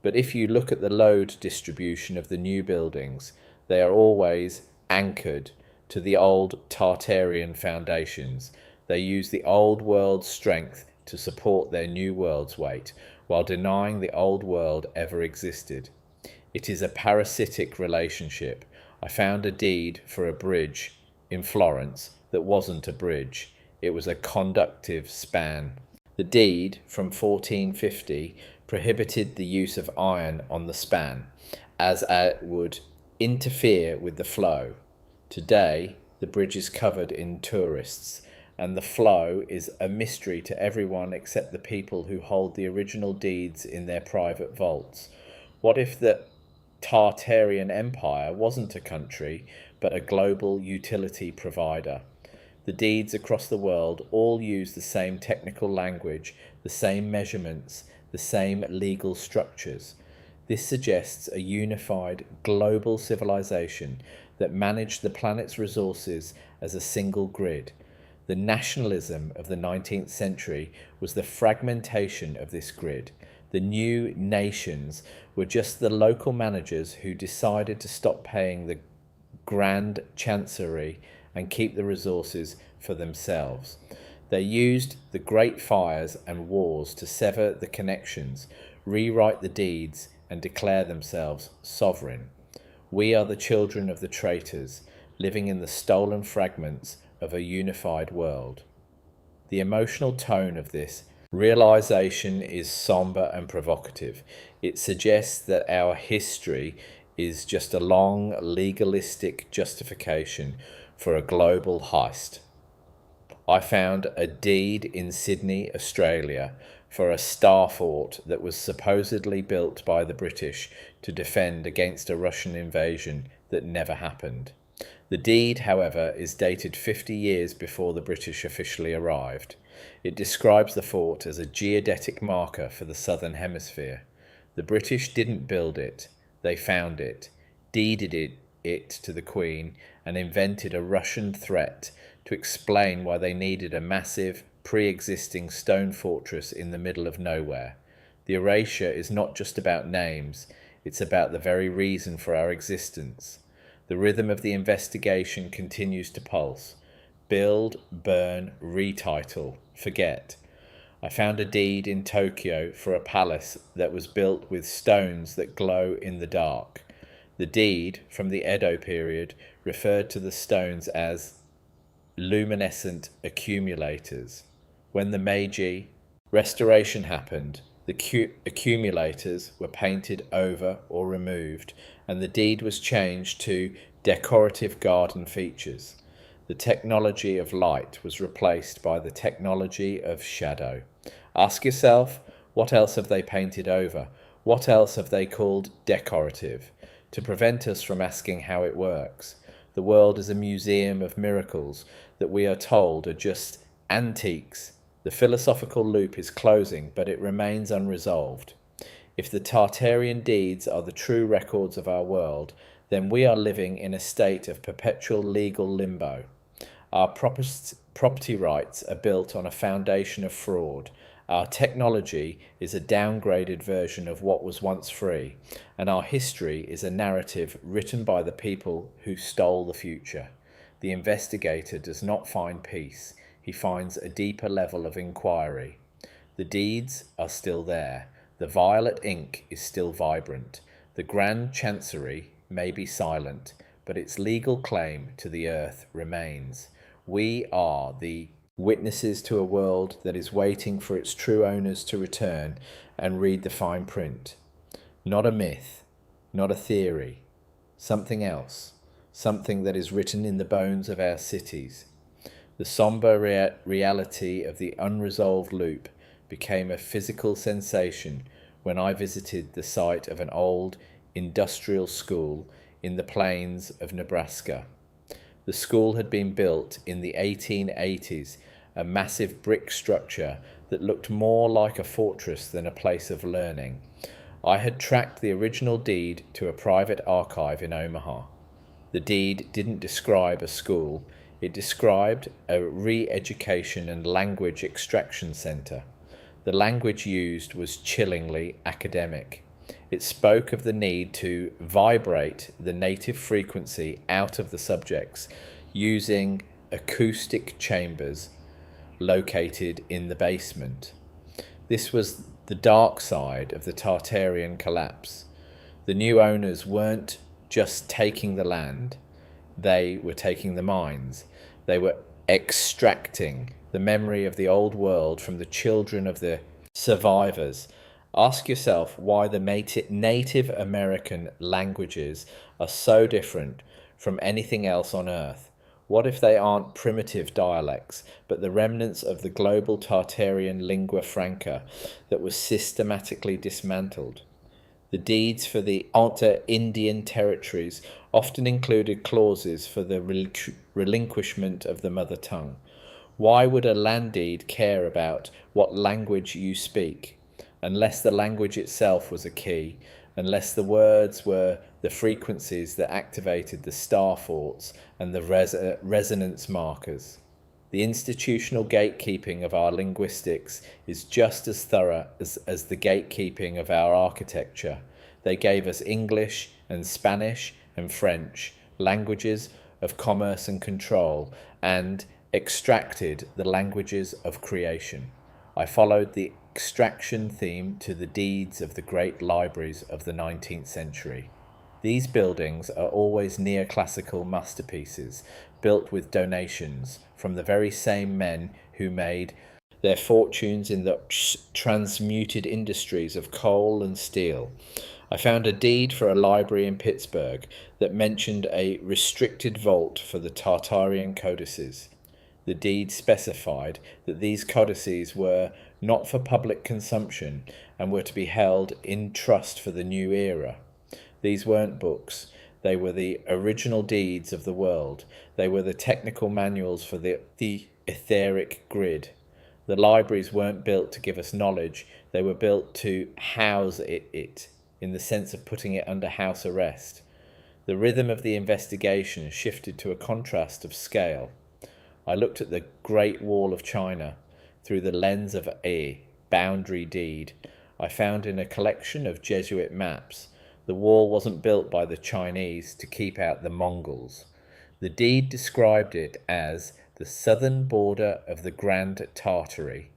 But if you look at the load distribution of the new buildings, they are always anchored to the old Tartarian foundations. They use the old world's strength to support their new world's weight, while denying the old world ever existed. It is a parasitic relationship. I found a deed for a bridge in Florence that wasn't a bridge. It was a conductive span. The deed from 1450 prohibited the use of iron on the span, as it would interfere with the flow. Today, the bridge is covered in tourists, and the flow is a mystery to everyone except the people who hold the original deeds in their private vaults. What if the Tartarian Empire wasn't a country, but a global utility provider? The deeds across the world all use the same technical language, the same measurements, the same legal structures. This suggests a unified global civilization that managed the planet's resources as a single grid. The nationalism of the 19th century was the fragmentation of this grid. The new nations were just the local managers who decided to stop paying the Grand Chancery and keep the resources for themselves. They used the great fires and wars to sever the connections, rewrite the deeds, and declare themselves sovereign. We are the children of the traitors, living in the stolen fragments of a unified world. The emotional tone of this realization is somber and provocative. It suggests that our history is just a long, legalistic justification for a global heist. I found a deed in Sydney, Australia, for a star fort that was supposedly built by the British to defend against a Russian invasion that never happened. The deed, however, is dated 50 years before the British officially arrived. It describes the fort as a geodetic marker for the Southern Hemisphere. The British didn't build it, they found it, deeded it to the Queen, and invented a Russian threat to explain why they needed a massive, pre-existing stone fortress in the middle of nowhere. The erasure is not just about names, It's about the very reason for our existence. The rhythm of the investigation continues to pulse. Build, burn, retitle, forget. I found a deed in Tokyo for a palace that was built with stones that glow in the dark. The deed, from the Edo period, referred to the stones as luminescent accumulators. When the Meiji Restoration happened, the accumulators were painted over or removed, and the deed was changed to decorative garden features. The technology of light was replaced by the technology of shadow. Ask yourself, what else have they painted over? What else have they called decorative? To prevent us from asking how it works. The world is a museum of miracles that we are told are just antiques. The philosophical loop is closing, but it remains unresolved. If the Tartarian deeds are the true records of our world, then we are living in a state of perpetual legal limbo. Our property rights are built on a foundation of fraud. Our technology is a downgraded version of what was once free, and our history is a narrative written by the people who stole the future. The investigator does not find peace. He finds a deeper level of inquiry. The deeds are still there. The violet ink is still vibrant. The Grand Chancery may be silent, but its legal claim to the earth remains. We are the witnesses to a world that is waiting for its true owners to return and read the fine print. Not a myth, not a theory, something else, something that is written in the bones of our cities. The somber reality of the unresolved loop became a physical sensation when I visited the site of an old industrial school in the plains of Nebraska. The school had been built in the 1880s, a massive brick structure that looked more like a fortress than a place of learning. I had tracked the original deed to a private archive in Omaha. The deed didn't describe a school, it described a re-education and language extraction center. The language used was chillingly academic. It spoke of the need to vibrate the native frequency out of the subjects using acoustic chambers located in the basement. This was the dark side of the Tartarian collapse. The new owners weren't just taking the land, they were taking the minds. They were extracting the memory of the old world from the children of the survivors. Ask yourself why the Native American languages are so different from anything else on Earth. What if they aren't primitive dialects, but the remnants of the global Tartarian lingua franca that was systematically dismantled? The deeds for the outer Indian territories often included clauses for the relinquishment of the mother tongue. Why would a land deed care about what language you speak? Unless the language itself was a key, unless the words were the frequencies that activated the star forts and the resonance markers. The institutional gatekeeping of our linguistics is just as thorough as the gatekeeping of our architecture. They gave us English and Spanish and French, languages of commerce and control, and extracted the languages of creation. I followed the extraction theme to the deeds of the great libraries of the 19th century. These buildings are always neoclassical masterpieces, built with donations from the very same men who made their fortunes in the transmuted industries of coal and steel. I found a deed for a library in Pittsburgh that mentioned a restricted vault for the Tartarian codices. The deed specified that these codices were not for public consumption and were to be held in trust for the new era. These weren't books. They were the original deeds of the world. They were the technical manuals for the etheric grid. The libraries weren't built to give us knowledge. They were built to house it in the sense of putting it under house arrest. The rhythm of the investigation shifted to a contrast of scale. I looked at the Great Wall of China through the lens of a boundary deed. I found in a collection of Jesuit maps The wall wasn't built by the Chinese to keep out the Mongols. The deed described it as the southern border of the Grand Tartary,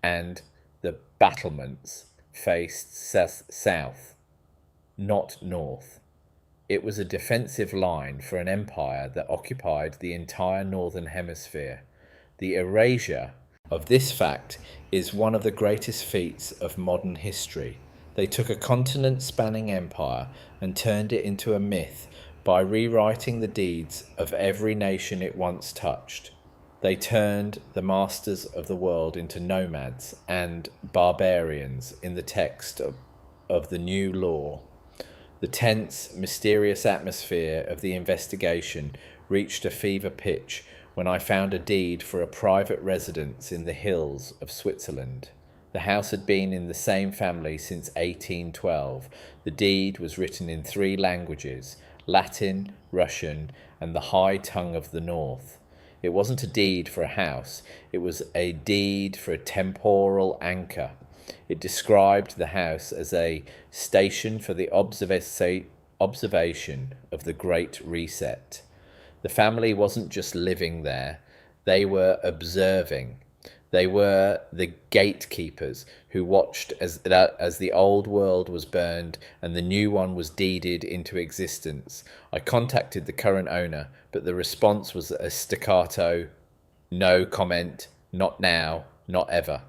and the battlements faced south, not north. It was a defensive line for an empire that occupied the entire northern hemisphere. The erasure of this fact is one of the greatest feats of modern history. They took a continent-spanning empire and turned it into a myth by rewriting the deeds of every nation it once touched. They turned the masters of the world into nomads and barbarians in the text of the new law. The tense, mysterious atmosphere of the investigation reached a fever pitch when I found a deed for a private residence in the hills of Switzerland. The house had been in the same family since 1812. The deed was written in 3 languages: Latin, Russian, and the High Tongue of the North. It wasn't a deed for a house, it was a deed for a temporal anchor. It described the house as a station for the observation of the Great Reset. The family wasn't just living there, they were observing. They were the gatekeepers who watched as the old world was burned and the new one was deeded into existence. I contacted the current owner, but the response was a staccato, no comment, not now, not ever.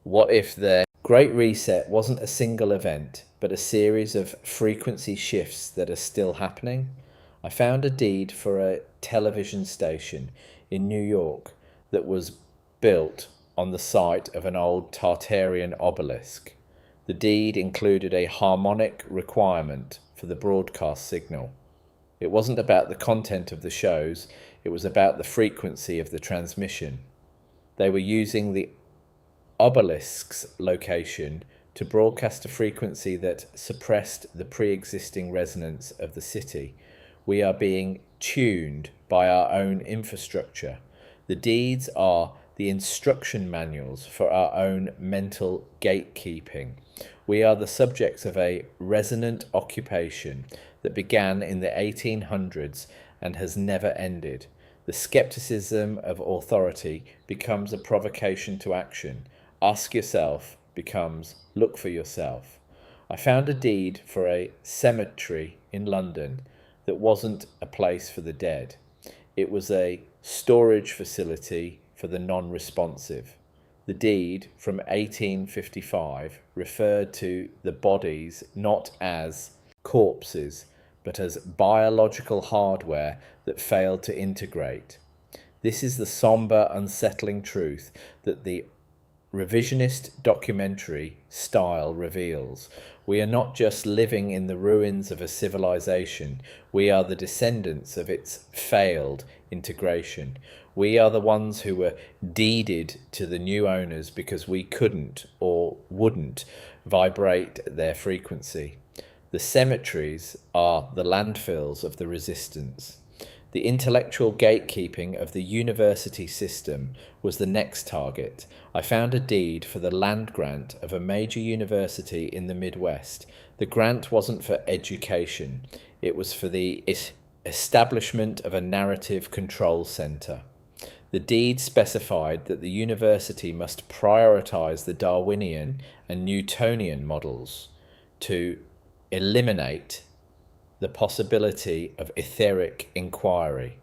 What if the Great Reset wasn't a single event, but a series of frequency shifts that are still happening? I found a deed for a television station in New York that was built on the site of an old Tartarian obelisk. The deed included a harmonic requirement for the broadcast signal. It wasn't about the content of the shows, it was about the frequency of the transmission. They were using the obelisk's location to broadcast a frequency that suppressed the pre-existing resonance of the city. We are being tuned by our own infrastructure. The deeds are the instruction manuals for our own mental gatekeeping. We are the subjects of a resonant occupation that began in the 1800s and has never ended. The skepticism of authority becomes a provocation to action. Ask yourself becomes look for yourself. I found a deed for a cemetery in London that wasn't a place for the dead. It was a storage facility for the non-responsive. The deed from 1855 referred to the bodies not as corpses, but as biological hardware that failed to integrate. This is the somber, unsettling truth that the revisionist documentary style reveals. We are not just living in the ruins of a civilization, we are the descendants of its failed integration. We are the ones who were deeded to the new owners because we couldn't or wouldn't vibrate their frequency. The cemeteries are the landfills of the resistance. The intellectual gatekeeping of the university system was the next target. I found a deed for the land grant of a major university in the Midwest. The grant wasn't for education, it was for the establishment of a narrative control center. The deed specified that the university must prioritize the Darwinian and Newtonian models to eliminate the possibility of etheric inquiry.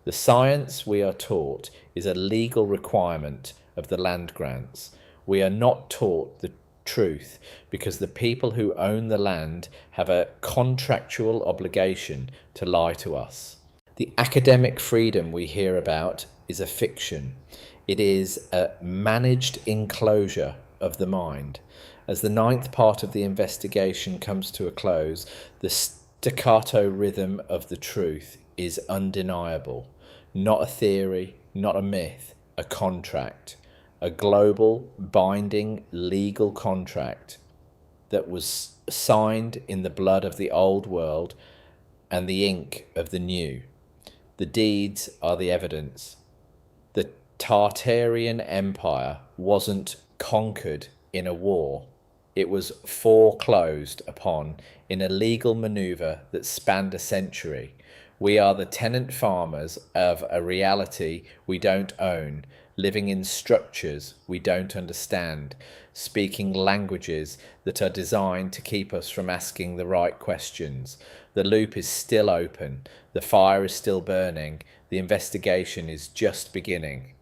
The science we are taught is a legal requirement of the land grants. We are not taught the truth because the people who own the land have a contractual obligation to lie to us. The academic freedom we hear about is a fiction. It is a managed enclosure of the mind. As the 9th part of the investigation comes to a close, the staccato rhythm of the truth is undeniable. Not a theory, not a myth, a contract. A global, binding, legal contract that was signed in the blood of the old world and the ink of the new. The deeds are the evidence. The Tartarian Empire wasn't conquered in a war. It was foreclosed upon in a legal maneuver that spanned a century. We are the tenant farmers of a reality we don't own, living in structures we don't understand, speaking languages that are designed to keep us from asking the right questions. The loop is still open, the fire is still burning, the investigation is just beginning.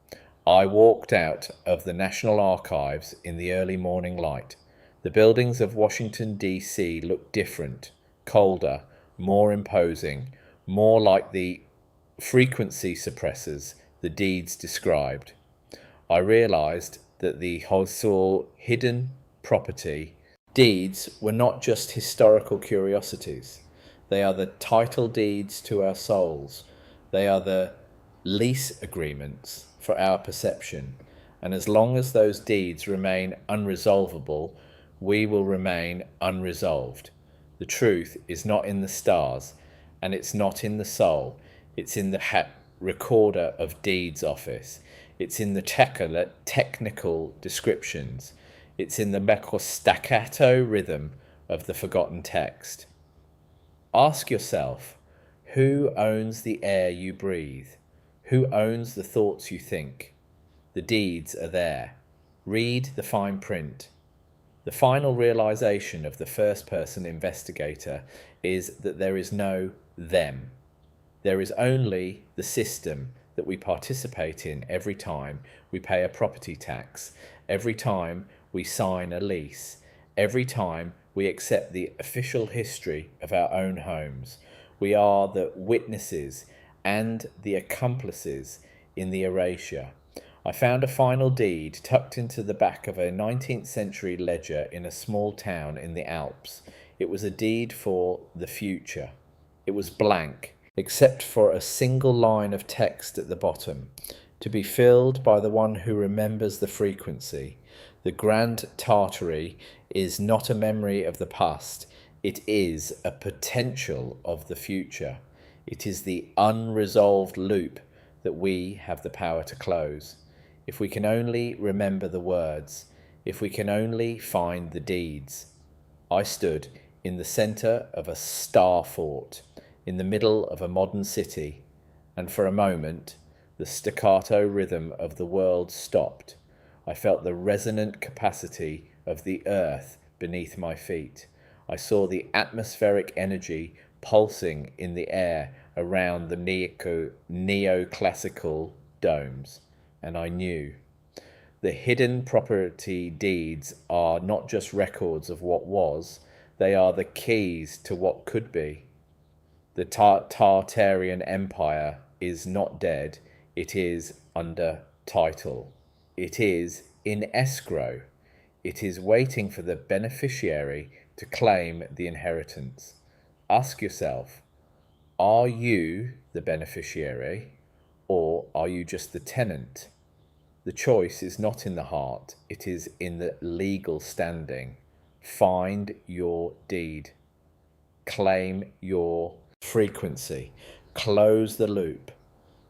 I walked out of the National Archives in the early morning light. The buildings of Washington, D.C. looked different, colder, more imposing, more like the frequency suppressors the deeds described. I realized that the whole hidden property deeds were not just historical curiosities. They are the title deeds to our souls. They are the lease agreements for our perception. And as long as those deeds remain unresolvable, we will remain unresolved. The truth is not in the stars, and it's not in the soul. It's in the recorder of deeds office. It's in the technical descriptions. It's in the staccato rhythm of the forgotten text. Ask yourself, who owns the air you breathe? Who owns the thoughts you think? The deeds are there. Read the fine print. The final realization of the first-person investigator is that there is no them. There is only the system that we participate in every time we pay a property tax, every time we sign a lease, every time we accept the official history of our own homes. We are the witnesses and the accomplices in the erasure. I found a final deed tucked into the back of a 19th century ledger in a small town in the Alps. It was a deed for the future. It was blank, except for a single line of text at the bottom, to be filled by the one who remembers the frequency. The Grand Tartary is not a memory of the past. It is a potential of the future. It is the unresolved loop that we have the power to close. If we can only remember the words, if we can only find the deeds. I stood in the centre of a star fort, in the middle of a modern city, and for a moment the staccato rhythm of the world stopped. I felt the resonant capacity of the earth beneath my feet. I saw the atmospheric energy pulsing in the air around the neoclassical domes, and I knew. The hidden property deeds are not just records of what was, they are the keys to what could be. The Tartarian Empire is not dead, it is under title. It is in escrow. It is waiting for the beneficiary to claim the inheritance. Ask yourself, are you the beneficiary, or are you just the tenant? The choice is not in the heart, it is in the legal standing. Find your deed. Claim your frequency. Close the loop.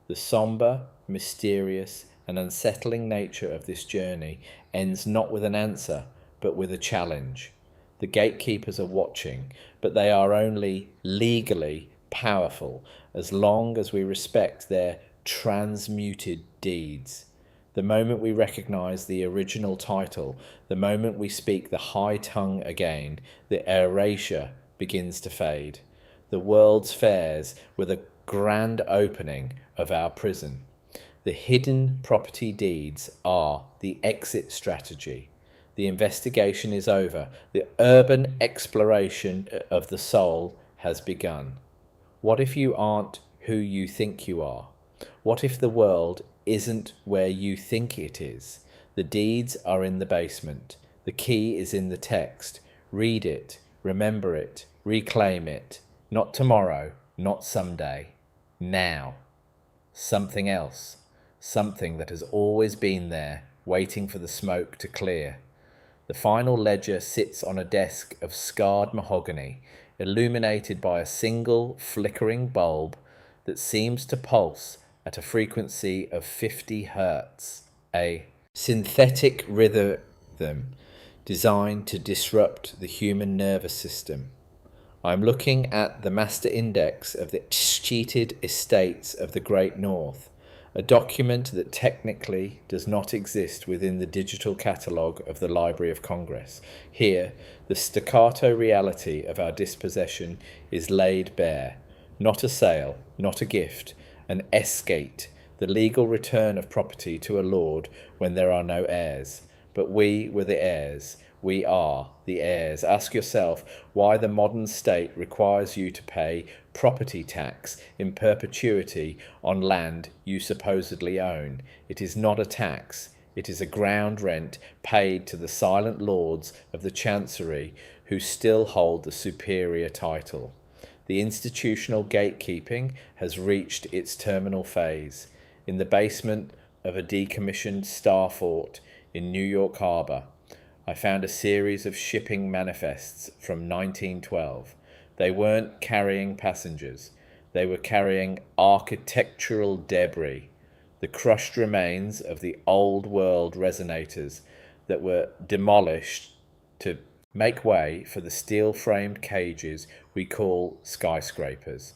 The sombre, mysterious, and unsettling nature of this journey ends not with an answer, but with a challenge. The gatekeepers are watching, but they are only legally powerful as long as we respect their transmuted deeds. The moment we recognize the original title, the moment we speak the high tongue again, the erasure begins to fade. The world's fairs with a grand opening of our prison. The hidden property deeds are the exit strategy. The investigation is over. The urban exploration of the soul has begun. What if you aren't who you think you are? What if the world isn't where you think it is? The deeds are in the basement. The key is in the text. Read it, remember it, reclaim it. Not tomorrow, not someday. Now. Something else. Something that has always been there, waiting for the smoke to clear. The final ledger sits on a desk of scarred mahogany, illuminated by a single flickering bulb that seems to pulse at a frequency of 50 hertz, a synthetic rhythm designed to disrupt the human nervous system. I'm looking at the Master Index of the Cheated Estates of the Great North, a document that technically does not exist within the digital catalogue of the Library of Congress. Here, the staccato reality of our dispossession is laid bare. Not a sale, not a gift, an escate, the legal return of property to a lord when there are no heirs. But we were the heirs. We are the heirs. Ask yourself why the modern state requires you to pay property tax in perpetuity on land you supposedly own. It is not a tax. It is a ground rent paid to the silent lords of the Chancery who still hold the superior title. The institutional gatekeeping has reached its terminal phase. In the basement of a decommissioned star fort in New York Harbor, I found a series of shipping manifests from 1912. They weren't carrying passengers. They were carrying architectural debris, the crushed remains of the old world resonators that were demolished to make way for the steel-framed cages we call skyscrapers.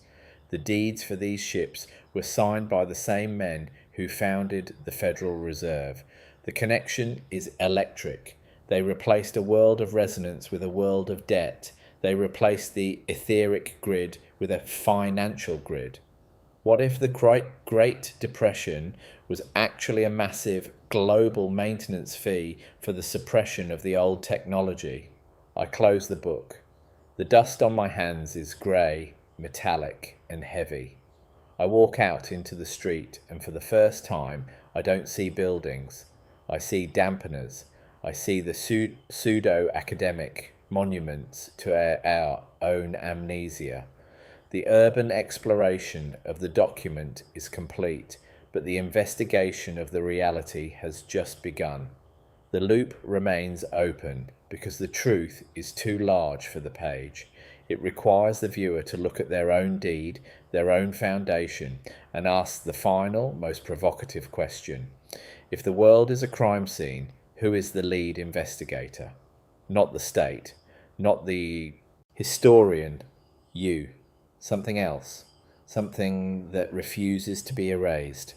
The deeds for these ships were signed by the same men who founded the Federal Reserve. The connection is electric. They replaced a world of resonance with a world of debt. They replaced the etheric grid with a financial grid. What if the Great Depression was actually a massive global maintenance fee for the suppression of the old technology? I close the book. The dust on my hands is grey, metallic, and heavy. I walk out into the street, and for the first time, I don't see buildings. I see dampeners. I see the pseudo-academic monuments to our own amnesia. The urban exploration of the document is complete, but the investigation of the reality has just begun. The loop remains open because the truth is too large for the page. It requires the viewer to look at their own deed, their own foundation, and ask the final, most provocative question. If the world is a crime scene, who is the lead investigator? Not the state, not the historian, you. Something else, something that refuses to be erased.